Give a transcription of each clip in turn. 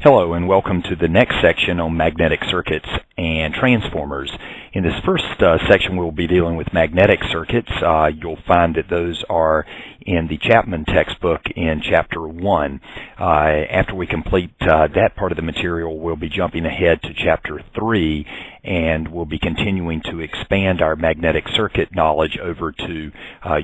Hello and welcome to the next section on magnetic circuits and transformers. In this first section we'll be dealing with magnetic circuits. You'll find that those are in the Chapman textbook in Chapter 1. After we complete that part of the material, we'll be jumping ahead to Chapter 3 and we'll be continuing to expand our magnetic circuit knowledge over to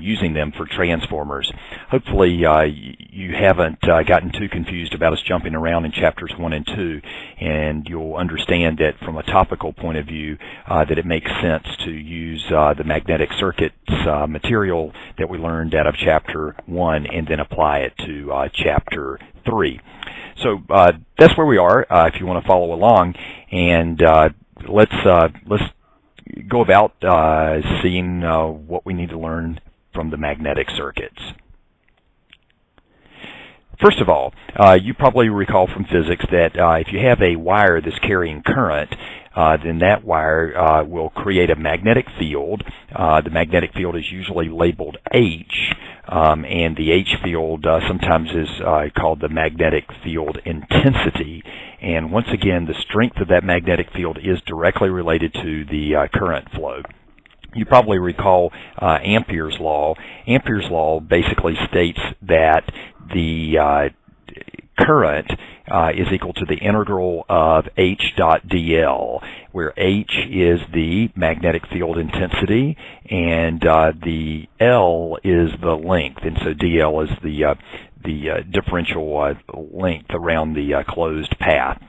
using them for transformers. Hopefully you haven't gotten too confused about us jumping around in Chapters 1 and 2, and you'll understand that from a topical point of view that it makes sense to use the magnetic circuits material that we learned out of Chapter 1 and then apply it to Chapter 3. So that's where we are if you want to follow along, and let's go about seeing what we need to learn from the magnetic circuits. First of all, you probably recall from physics that if you have a wire that's carrying current, then that wire will create a magnetic field. The magnetic field is usually labeled H, and the H field sometimes is called the magnetic field intensity. And once again, the strength of that magnetic field is directly related to the current flow. You probably recall Amperes Law. Amperes Law basically states that the current is equal to the integral of H dot dl, where H is the magnetic field intensity and the L is the length, and so dl is the differential length around the closed path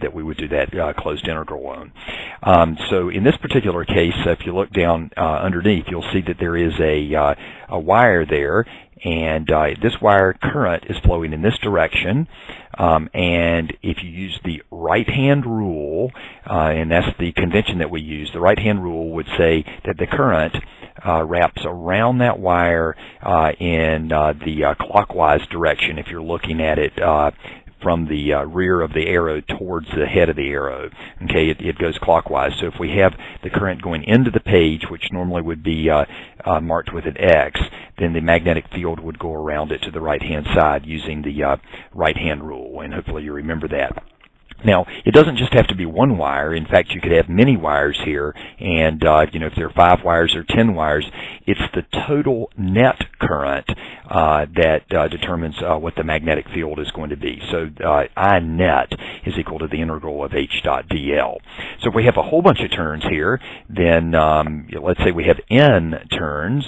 that we would do that closed integral on. So in this particular case, if you look down underneath, you'll see that there is a wire there, and this wire current is flowing in this direction, and if you use the right-hand rule, and that's the convention that we use, the right-hand rule would say that the current wraps around that wire in the clockwise direction if you're looking at it from the rear of the arrow towards the head of the arrow. Okay, it goes clockwise. So if we have the current going into the page, which normally would be marked with an X, then the magnetic field would go around it to the right-hand side using the right-hand rule, and hopefully you remember that. Now, it doesn't just have to be one wire. In fact, you could have many wires here, and if there are 5 wires or 10 wires, it's the total net current that determines what the magnetic field is going to be. So I net is equal to the integral of H dot dl. So if we have a whole bunch of turns here, then let's say we have N turns,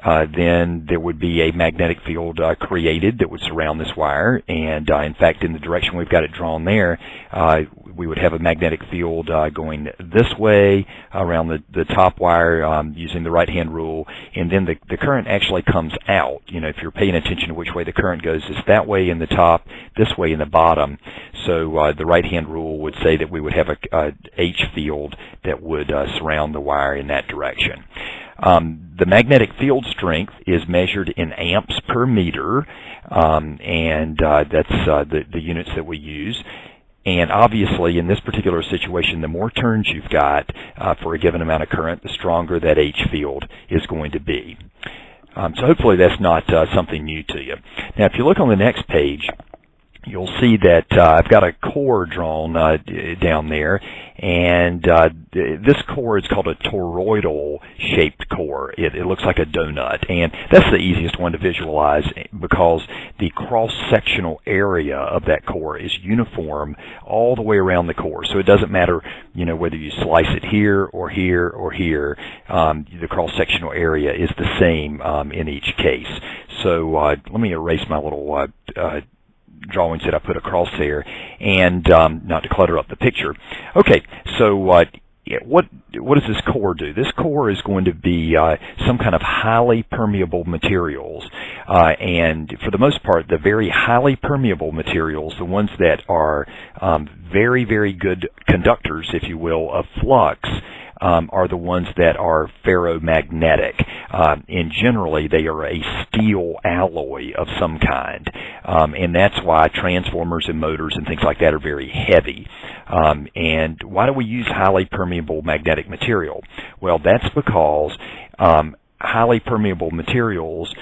then there would be a magnetic field created that would surround this wire, and in fact, in the direction we've got it drawn there, we would have a magnetic field going this way around the top wire using the right-hand rule, and then the current actually comes out. If you're paying attention to which way the current goes, it's that way in the top, this way in the bottom. So the right-hand rule would say that we would have a H field that would surround the wire in that direction. The magnetic field strength is measured in amps per meter, and that's the units that we use. And obviously, in this particular situation, the more turns you've got for a given amount of current, the stronger that H field is going to be. So hopefully that's not something new to you. Now, if you look on the next page, you'll see that I've got a core drawn down there, and this core is called a toroidal shaped core. It looks like a donut, and that's the easiest one to visualize because the cross-sectional area of that core is uniform all the way around the core. So it doesn't matter, whether you slice it here or here or here, the cross-sectional area is the same in each case. So let me erase my little drawings that I put across there, and not to clutter up the picture. Okay, so what does this core do? This core is going to be some kind of highly permeable materials, and for the most part, the very highly permeable materials, the ones that are very, very good conductors, if you will, of flux, are the ones that are ferromagnetic, and generally they are a steel alloy of some kind, and that's why transformers and motors and things like that are very heavy. And why do we use highly permeable magnetic material? Well, that's because highly permeable materials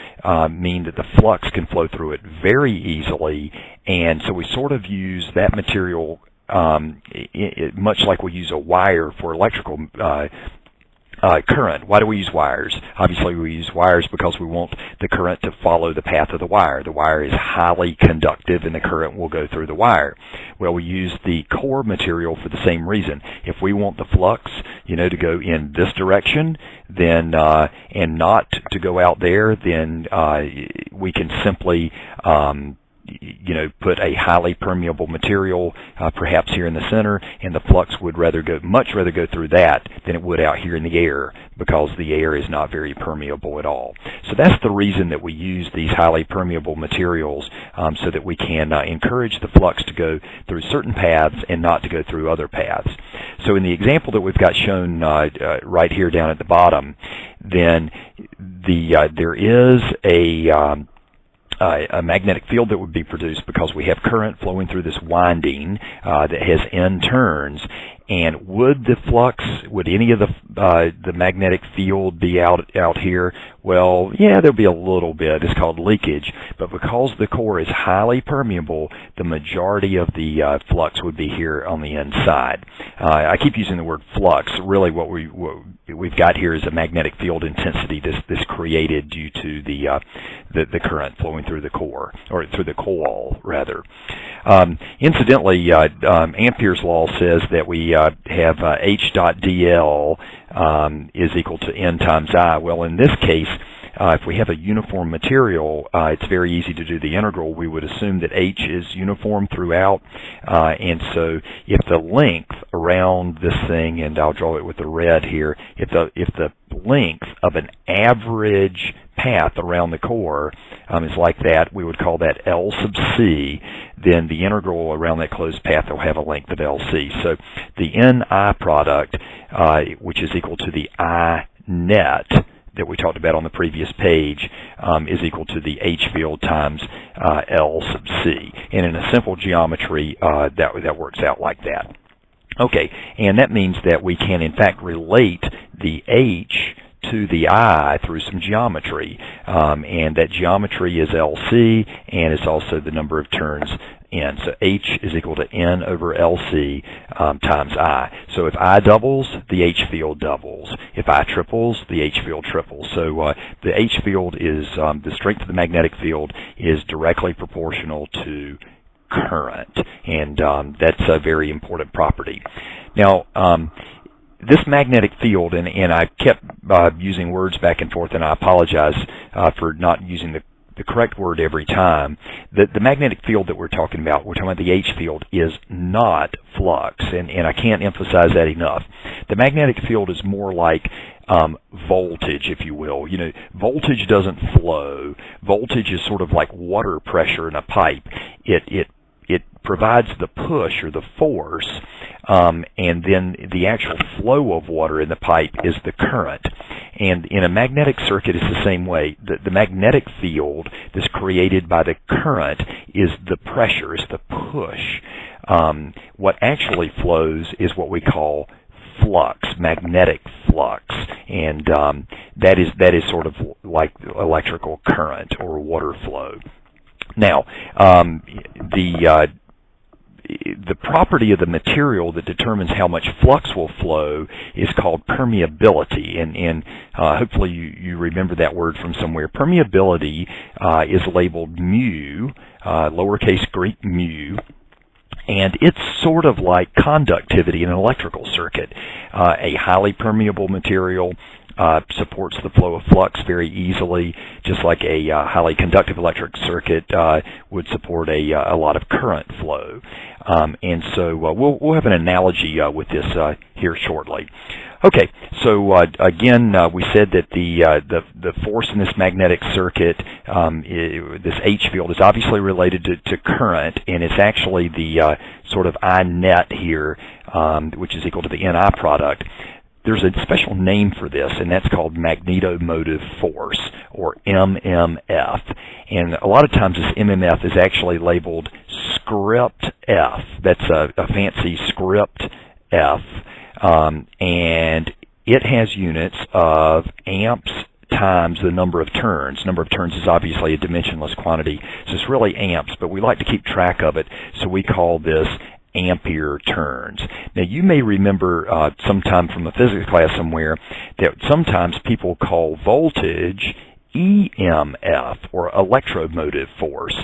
mean that the flux can flow through it very easily, and so we sort of use that material much like we use a wire for electrical current. Why do we use wires? Obviously, we use wires because we want the current to follow the path of the wire. The wire is highly conductive, and the current will go through the wire. Well, we use the core material for the same reason. If we want the flux, to go in this direction, then and not to go out there, then we can simply put a highly permeable material perhaps here in the center, and the flux would much rather go through that than it would out here in the air, because the air is not very permeable at all. So that's the reason that we use these highly permeable materials, so that we can encourage the flux to go through certain paths and not to go through other paths. So in the example that we've got shown right here down at the bottom, then there is a magnetic field that would be produced because we have current flowing through this winding that has N turns. And would any of the magnetic field be out here? Well, yeah, there'll be a little bit. It's called leakage. But because the core is highly permeable, the majority of the flux would be here on the inside. I keep using the word flux. Really, what we've got here is a magnetic field intensity that's created due to the current flowing through the core, or through the coil, rather. Incidentally, Amperes Law says that we have H dot dl is equal to N times I. Well, in this case, if we have a uniform material, it's very easy to do the integral. We would assume that H is uniform throughout, and so if the length around this thing, and I'll draw it with the red here, if the length of an average path around the core is like that, we would call that L sub C. Then the integral around that closed path will have a length of LC. So the NI product, which is equal to the I net that we talked about on the previous page, is equal to the H field times L sub C. And in a simple geometry, that works out like that. Okay, and that means that we can in fact relate the H to the I through some geometry, and that geometry is LC, and it's also the number of turns N. So H is equal to N over LC times I. So if I doubles, the H field doubles. If I triples, the H field triples. So the H field is, the strength of the magnetic field is directly proportional to current, and that's a very important property. Now, this magnetic field, and I kept using words back and forth, and I apologize for not using the correct word every time. The magnetic field that we're talking about the H field, is not flux, and I can't emphasize that enough. The magnetic field is more like voltage, if you will. Voltage doesn't flow. Voltage is sort of like water pressure in a pipe. It provides the push or the force, and then the actual flow of water in the pipe is the current. And in a magnetic circuit, it's the same way. The magnetic field that's created by the current is the pressure, is the push. What actually flows is what we call flux, magnetic flux, and that is sort of like electrical current or water flow. Now, the property of the material that determines how much flux will flow is called permeability, and hopefully you remember that word from somewhere. Permeability is labeled mu, lowercase Greek mu, and it's sort of like conductivity in an electrical circuit. A highly permeable material supports the flow of flux very easily, just like a highly conductive electric circuit would support a lot of current flow. And so we'll have an analogy with this here shortly. Okay, so again, we said that the force in this magnetic circuit, this H field, is obviously related to current, and it's actually the sort of I net here, which is equal to the NI product. There's a special name for this, and that's called Magneto motive force, or MMF. And a lot of times this MMF is actually labeled script F. That's a fancy script F. And it has units of amps times the number of turns. Number of turns is obviously a dimensionless quantity, so it's really amps, but we like to keep track of it, so we call this ampere turns. Now, you may remember sometime from a physics class somewhere that sometimes people call voltage EMF, or electromotive force.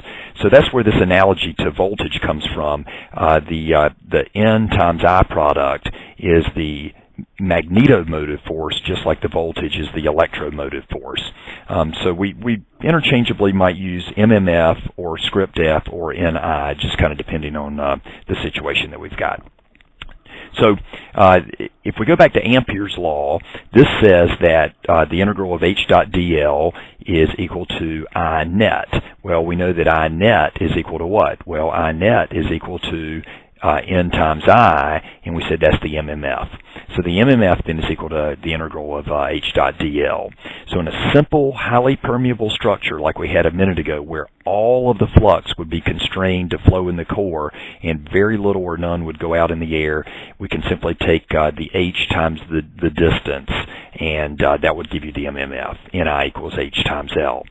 So that's where this analogy to voltage comes from. The N times I product is the magnetomotive force, just like the voltage is the electromotive force. So we interchangeably might use MMF or script F or NI, just kind of depending on the situation that we've got. So if we go back to Amperes Law, this says that the integral of H dot dl is equal to I net. Well, we know that I net is equal to what? Well, I net is equal to N times I, and we said that's the MMF. So the MMF then is equal to the integral of H dot dl. So in a simple, highly permeable structure like we had a minute ago, where all of the flux would be constrained to flow in the core and very little or none would go out in the air, we can simply take the H times the distance, and that would give you the MMF. Ni equals H times L.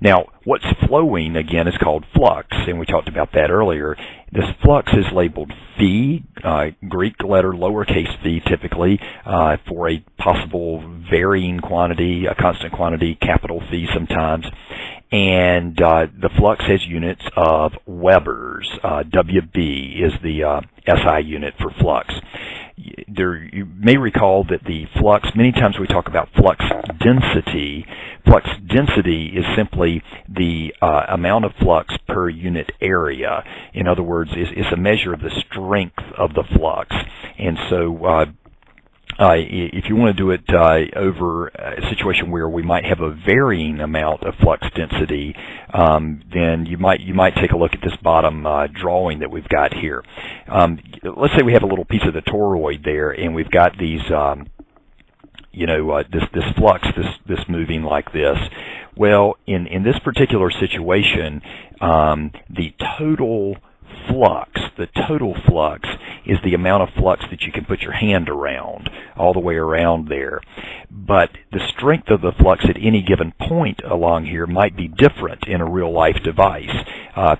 Now, what's flowing, again, is called flux, and we talked about that earlier. This flux is labeled phi, Greek letter lowercase phi typically, for a possible varying quantity, a constant quantity, capital Phi sometimes. And the flux has units of Webers. WB is the SI unit for flux. You may recall that the flux, many times we talk about flux density. Flux density is simply the amount of flux per unit area. In other words, it's a measure of the strength of the flux. And so if you want to do it over a situation where we might have a varying amount of flux density, then you might take a look at this bottom drawing that we've got here. Let's say we have a little piece of the toroid there, and we've got these, this flux, this moving like this. Well, in this particular situation, the total flux is the amount of flux that you can put your hand around, all the way around there. But the strength of the flux at any given point along here might be different in a real-life device.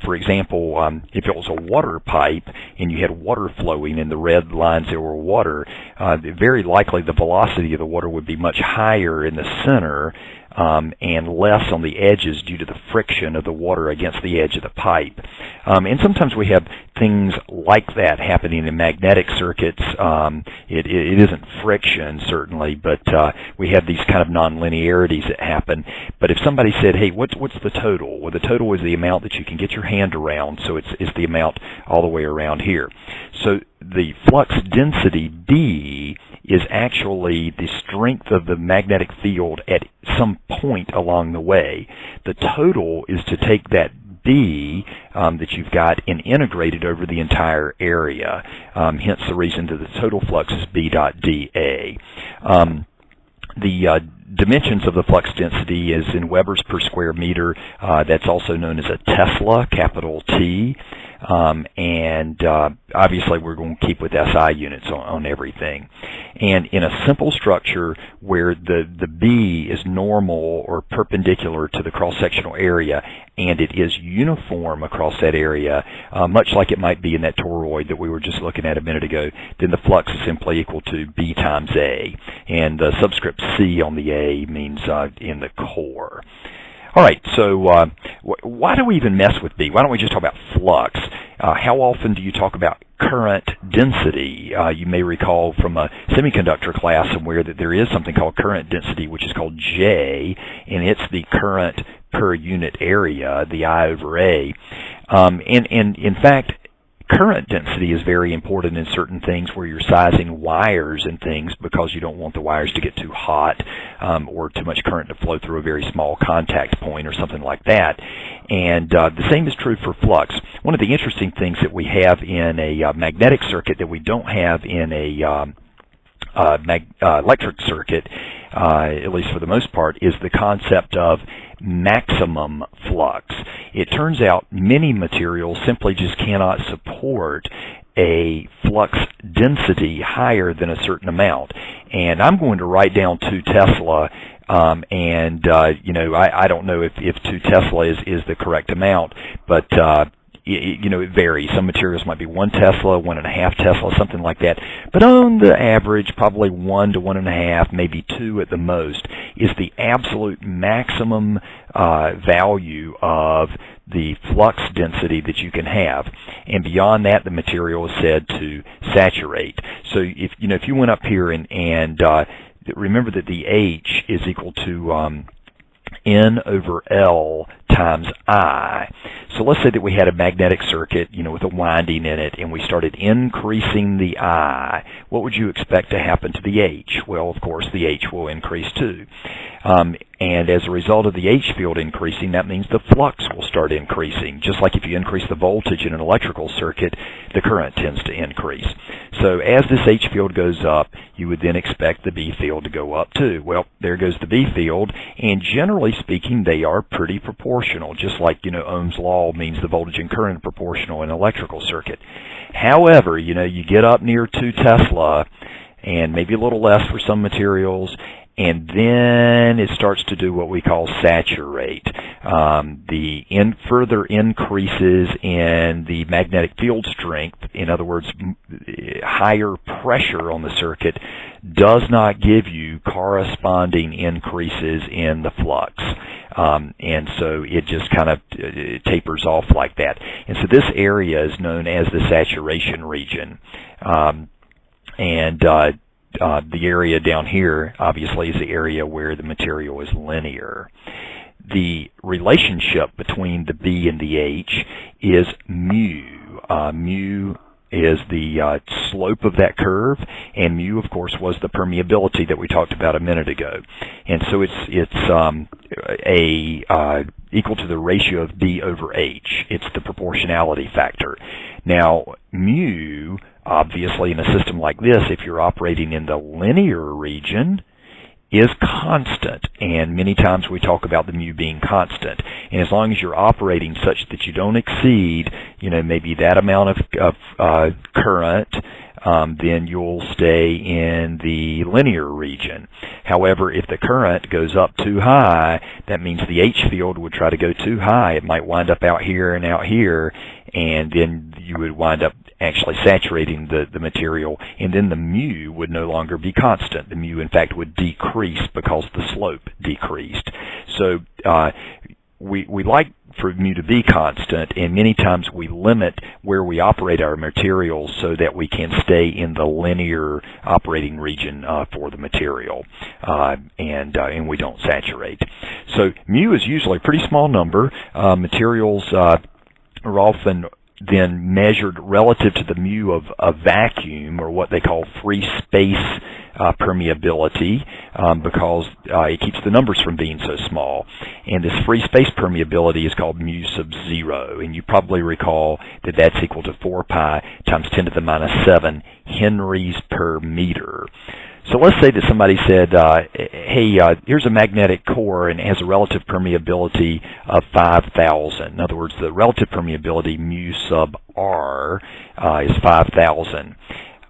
For example, if it was a water pipe and you had water flowing and the red lines there were water, very likely the velocity of the water would be much higher in the center and less on the edges due to the friction of the water against the edge of the pipe. And sometimes we have things like that happening in magnetic circuits. It isn't friction, certainly, but we have these kind of nonlinearities that happen. But if somebody said, hey, what's the total? Well, the total is the amount that you can get your hand around, so it's the amount all the way around here. So the flux density D is actually the strength of the magnetic field at some point along the way. The total is to take that B that you've got and integrate it over the entire area. Hence the reason that the total flux is B dot dA. The dimensions of the flux density is in Webers per square meter. That's also known as a Tesla, capital T. And obviously we're going to keep with SI units on everything. And in a simple structure where the B is normal or perpendicular to the cross-sectional area, and it is uniform across that area, much like it might be in that toroid that we were just looking at a minute ago, then the flux is simply equal to B times A. And the subscript C on the A means in the core. All right, so why do we even mess with B? Why don't we just talk about flux? How often do you talk about current density? You may recall from a semiconductor class somewhere that there is something called current density, which is called J, and it's the current per unit area, the I over A. And in fact, current density is very important in certain things where you're sizing wires and things, because you don't want the wires to get too hot or too much current to flow through a very small contact point or something like that. And the same is true for flux. One of the interesting things that we have in a magnetic circuit that we don't have in a electric circuit, at least for the most part, is the concept of maximum flux. It turns out many materials simply just cannot support a flux density higher than a certain amount. And I'm going to write down 2 Tesla, you know, I don't know if 2 Tesla is the correct amount, but you know, it varies. Some materials might be 1 Tesla, 1.5 Tesla, something like that. But on the average, probably 1 to 1.5, maybe 2 at the most, is the absolute maximum value of the flux density that you can have. And beyond that, the material is said to saturate. So if you went up here and remember that the H is equal to N over L times I. So let's say that we had a magnetic circuit, you know, with a winding in it, and we started increasing the I. What would you expect to happen to the H? Well, of course, the H will increase too. And as a result of the H field increasing, that means the flux will start increasing. Just like if you increase the voltage in an electrical circuit, the current tends to increase. So as this H field goes up, you would then expect the B field to go up too. Well, there goes the B field, and generally speaking, they are pretty proportional, just like, you know, Ohm's law means the voltage and current are proportional in an electrical circuit. However, you know, you get up near 2 Tesla, and maybe a little less for some materials, and then it starts to do what we call saturate. The further increases in the magnetic field strength, in other words, higher pressure on the circuit, does not give you corresponding increases in the flux. And so it just kind of tapers off like that. And so this area is known as the saturation region. The area down here, obviously, is the area where the material is linear. The relationship between the B and the H is mu. Mu is the slope of that curve, and mu, of course, was the permeability that we talked about a minute ago. And so it's equal to the ratio of B over H. It's the proportionality factor. Now, mu, obviously, in a system like this, if you're operating in the linear region, is constant, and many times we talk about the mu being constant. And as long as you're operating such that you don't exceed, you know, maybe that amount of current, then you'll stay in the linear region. However, if the current goes up too high, that means the H field would try to go too high. It might wind up out here and out here, and then you would wind up actually saturating the material, and then the mu would no longer be constant. The mu, in fact, would decrease because the slope decreased. So we like for mu to be constant, and many times we limit where we operate our materials so that we can stay in the linear operating region for the material, and we don't saturate. So mu is usually a pretty small number. Materials are often then measured relative to the mu of a vacuum, or what they call free space permeability, because it keeps the numbers from being so small. And this free space permeability is called mu sub 0, and you probably recall that that's equal to 4 pi times 10 to the minus 7 henries per meter. So let's say that somebody said, hey, here's a magnetic core, and it has a relative permeability of 5,000. In other words, the relative permeability, mu sub r, is 5,000.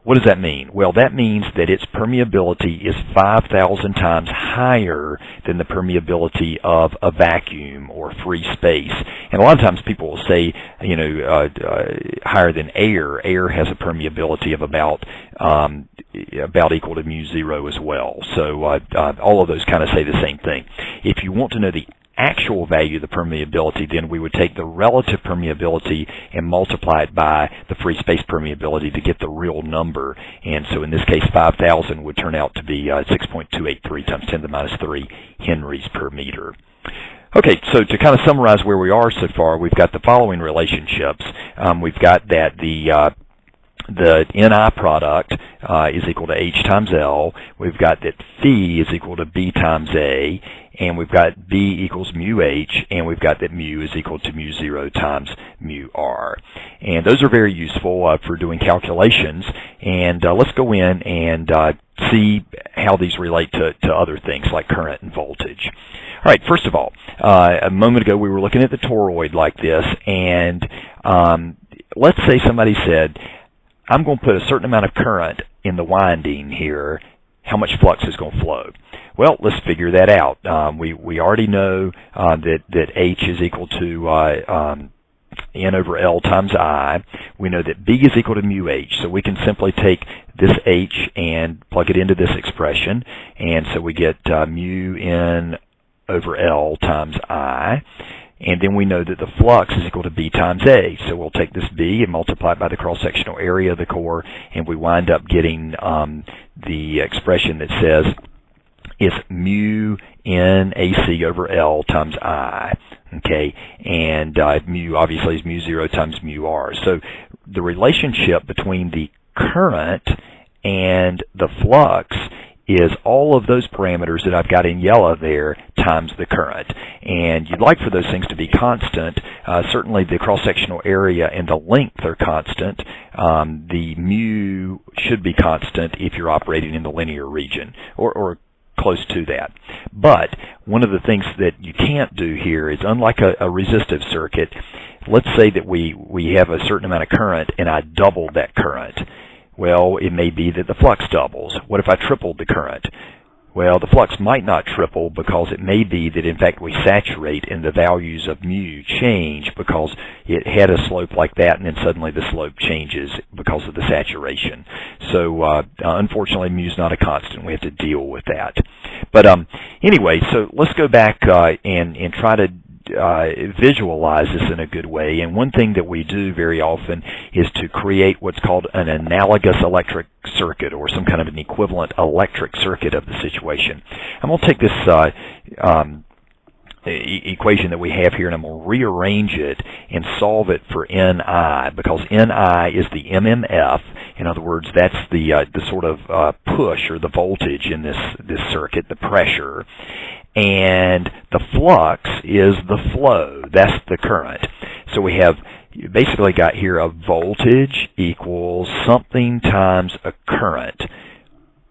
What does that mean? Well, that means that its permeability is 5,000 times higher than the permeability of a vacuum or free space. And a lot of times people will say, you know, higher than air. Air has a permeability of about equal to mu 0 as well. So all of those kind of say the same thing. If you want to know the actual value of the permeability, then we would take the relative permeability and multiply it by the free space permeability to get the real number. And so in this case, 5,000 would turn out to be 6.283 times 10 to the minus 3 henries per meter. Okay, so to kind of summarize where we are so far, we've got the following relationships. We've got that the Ni product is equal to H times L. We've got that phi is equal to B times A, and we've got B equals mu H, and we've got that mu is equal to mu 0 times mu R. And those are very useful for doing calculations. And let's go in and see how these relate to other things like current and voltage. All right, first of all, a moment ago we were looking at the toroid like this, and let's say somebody said, I'm going to put a certain amount of current in the winding here, how much flux is going to flow? Well, let's figure that out. We already know that H is equal to N over L times I. We know that B is equal to mu H, so we can simply take this H and plug it into this expression, and so we get mu N over L times I. And then we know that the flux is equal to B times A. So we'll take this B and multiply it by the cross-sectional area of the core, and we wind up getting the expression that says it's mu N AC over L times I. Okay, and mu obviously is mu 0 times mu R. So the relationship between the current and the flux is all of those parameters that I've got in yellow there times the current. And you'd like for those things to be constant. Certainly the cross-sectional area and the length are constant. The mu should be constant if you're operating in the linear region, or close to that. But one of the things that you can't do here is, unlike a resistive circuit, let's say that we have a certain amount of current and I doubled that current. Well, it may be that the flux doubles. What if I tripled the current? Well, the flux might not triple, because it may be that in fact we saturate and the values of mu change because it had a slope like that and then suddenly the slope changes because of the saturation. So unfortunately mu is not a constant. We have to deal with that. But anyway, so let's go back and try to visualize this in a good way. And one thing that we do very often is to create what's called an analogous electric circuit, or some kind of an equivalent electric circuit of the situation. I'm going to take this equation that we have here and I'm going to rearrange it and solve it for Ni, because Ni is the MMF. In other words, that's the sort of push or the voltage in this circuit, the pressure. And the flux is the flow. That's the current. So we have basically got here a voltage equals something times a current.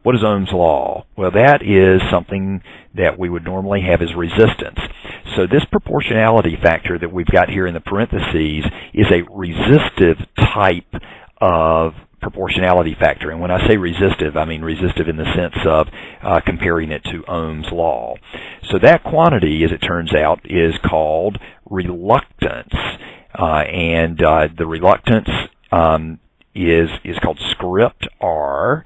What is Ohm's law? Well, that is something that we would normally have as resistance. So this proportionality factor that we've got here in the parentheses is a resistive type of proportionality factor. And when I say resistive, I mean resistive in the sense of comparing it to Ohm's law. So that quantity, as it turns out, is called reluctance. And the reluctance is called script R.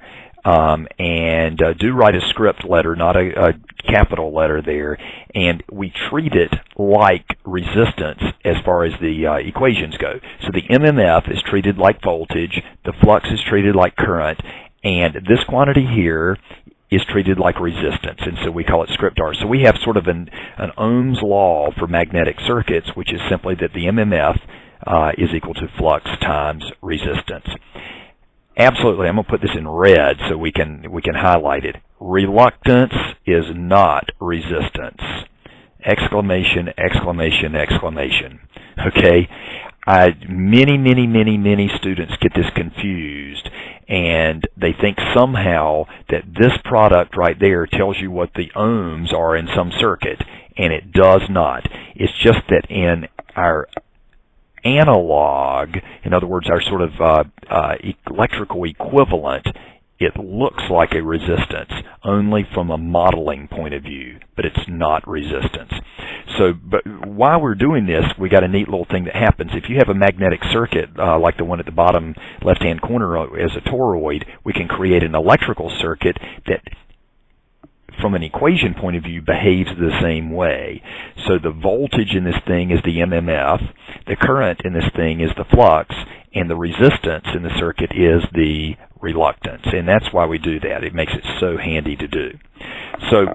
And do write a script letter, not a capital letter there, and we treat it like resistance as far as the equations go. So the MMF is treated like voltage, the flux is treated like current, and this quantity here is treated like resistance, and so we call it script R. So we have sort of an Ohm's law for magnetic circuits, which is simply that the MMF is equal to flux times resistance. Absolutely, I'm going to put this in red so we can highlight it. Reluctance is not resistance. Exclamation, exclamation, exclamation. Okay? Many students get this confused, and they think somehow that this product right there tells you what the ohms are in some circuit, and it does not. It's just that in our analog, in other words, our sort of electrical equivalent, it looks like a resistance, only from a modeling point of view, but it's not resistance. So, but while we're doing this, we got a neat little thing that happens. If you have a magnetic circuit, like the one at the bottom left-hand corner as a toroid, we can create an electrical circuit that, from an equation point of view, behaves the same way. So the voltage in this thing is the MMF, the current in this thing is the flux, and the resistance in the circuit is the reluctance. And that's why we do that. It makes it so handy to do. So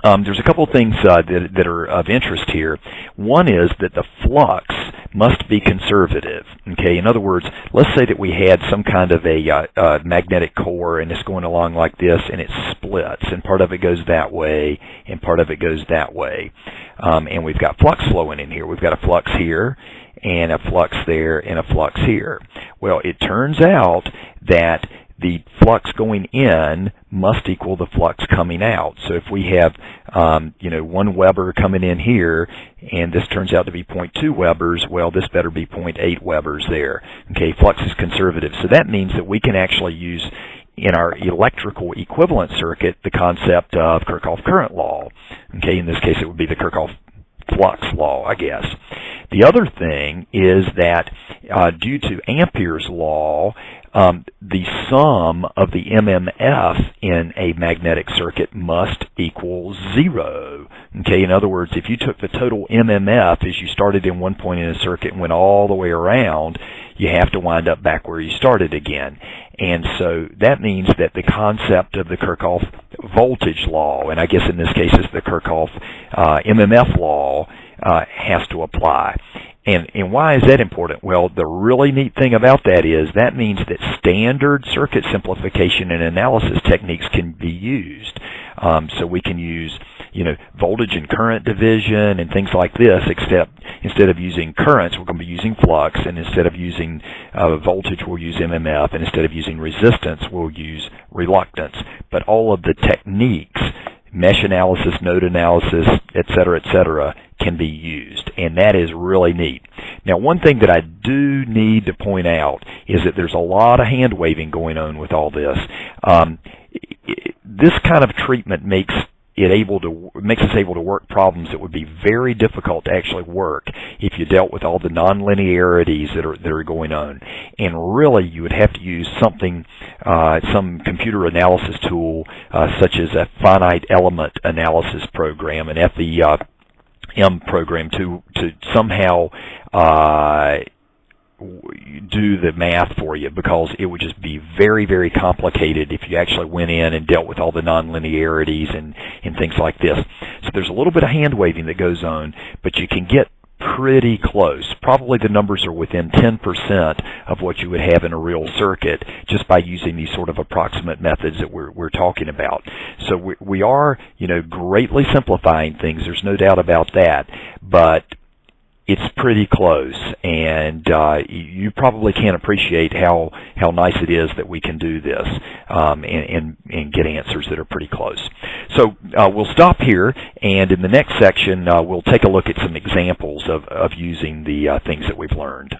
there's a couple of things that are of interest here. One is that the flux must be conservative. Okay, in other words, let's say that we had some kind of a magnetic core and it's going along like this and it splits, and part of it goes that way and part of it goes that way. And we've got flux flowing in here. We've got a flux here and a flux there and a flux here. Well, it turns out that the flux going in must equal the flux coming out. So if we have 1 Weber coming in here, and this turns out to be 0.2 Webers, well, this better be 0.8 Webers there. Okay, flux is conservative. So that means that we can actually use in our electrical equivalent circuit the concept of Kirchhoff current law. Okay, in this case it would be the Kirchhoff flux law, I guess. The other thing is that due to Amperes law, the sum of the MMF in a magnetic circuit must equal 0. Okay, in other words, if you took the total MMF as you started in one point in a circuit and went all the way around, you have to wind up back where you started again. And so that means that the concept of the Kirchhoff voltage law, and I guess in this case it's the Kirchhoff MMF law, has to apply. And why is that important? Well, the really neat thing about that is that means that standard circuit simplification and analysis techniques can be used. So we can use, voltage and current division and things like this, except instead of using currents, we're going to be using flux, and instead of using voltage, we'll use MMF, and instead of using resistance, we'll use reluctance. But all of the techniques, mesh analysis, node analysis, etc., can be used, and that is really neat. Now, one thing that I do need to point out is that there's a lot of hand waving going on with all this. This kind of treatment makes us able to work problems that would be very difficult to actually work if you dealt with all the nonlinearities that are going on. And really, you would have to use something, some computer analysis tool, such as a finite element analysis program, an FEM program, to somehow do the math for you, because it would just be very, very complicated if you actually went in and dealt with all the nonlinearities and things like this. So there's a little bit of hand waving that goes on, but you can get pretty close. Probably the numbers are within 10% of what you would have in a real circuit just by using these sort of approximate methods that we're talking about. So we are, greatly simplifying things. There's no doubt about that, but it's pretty close, and you probably can't appreciate how nice it is that we can do this and get answers that are pretty close. So we'll stop here, and in the next section we'll take a look at some examples of using the things that we've learned.